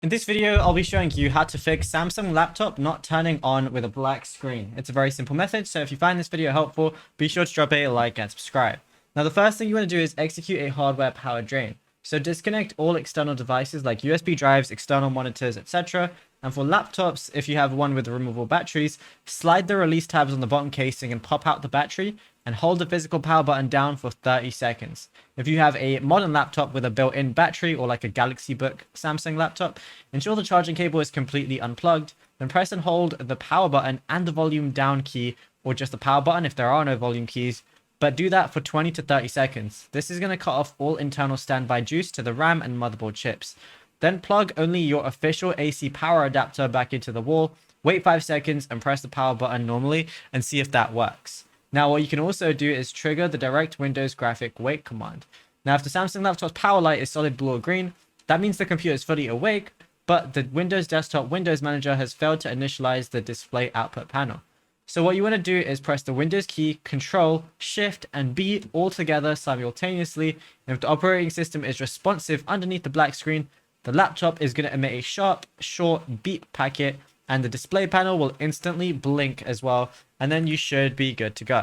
In this video, I'll be showing you how to fix Samsung laptop not turning on with a black screen. It's a very simple method, so if you find this video helpful, be sure to drop a like and subscribe. Now, the first thing you want to do is execute a hardware power drain. So disconnect all external devices like USB drives, external monitors, etc. And for laptops, if you have one with removable batteries, slide the release tabs on the bottom casing and pop out the battery and hold the physical power button down for 30 seconds. If you have a modern laptop with a built-in battery or like a Galaxy Book Samsung laptop, ensure the charging cable is completely unplugged, then press and hold the power button and the volume down key, or just the power button if there are no volume keys, but do that for 20 to 30 seconds. This is going to cut off all internal standby juice to the RAM and motherboard chips. Then plug only your official AC power adapter back into the wall, wait 5 seconds and press the power button normally and see if that works. Now, what you can also do is trigger the direct Windows graphic wake command. Now, if the Samsung laptop's power light is solid blue or green, that means the computer is fully awake, but the Windows Desktop Windows Manager has failed to initialize the display output panel. So what you want to do is press the Windows key, Control, Shift, and B all together simultaneously. And if the operating system is responsive underneath the black screen, the laptop is going to emit a sharp, short beep packet, and the display panel will instantly blink as well, and then you should be good to go.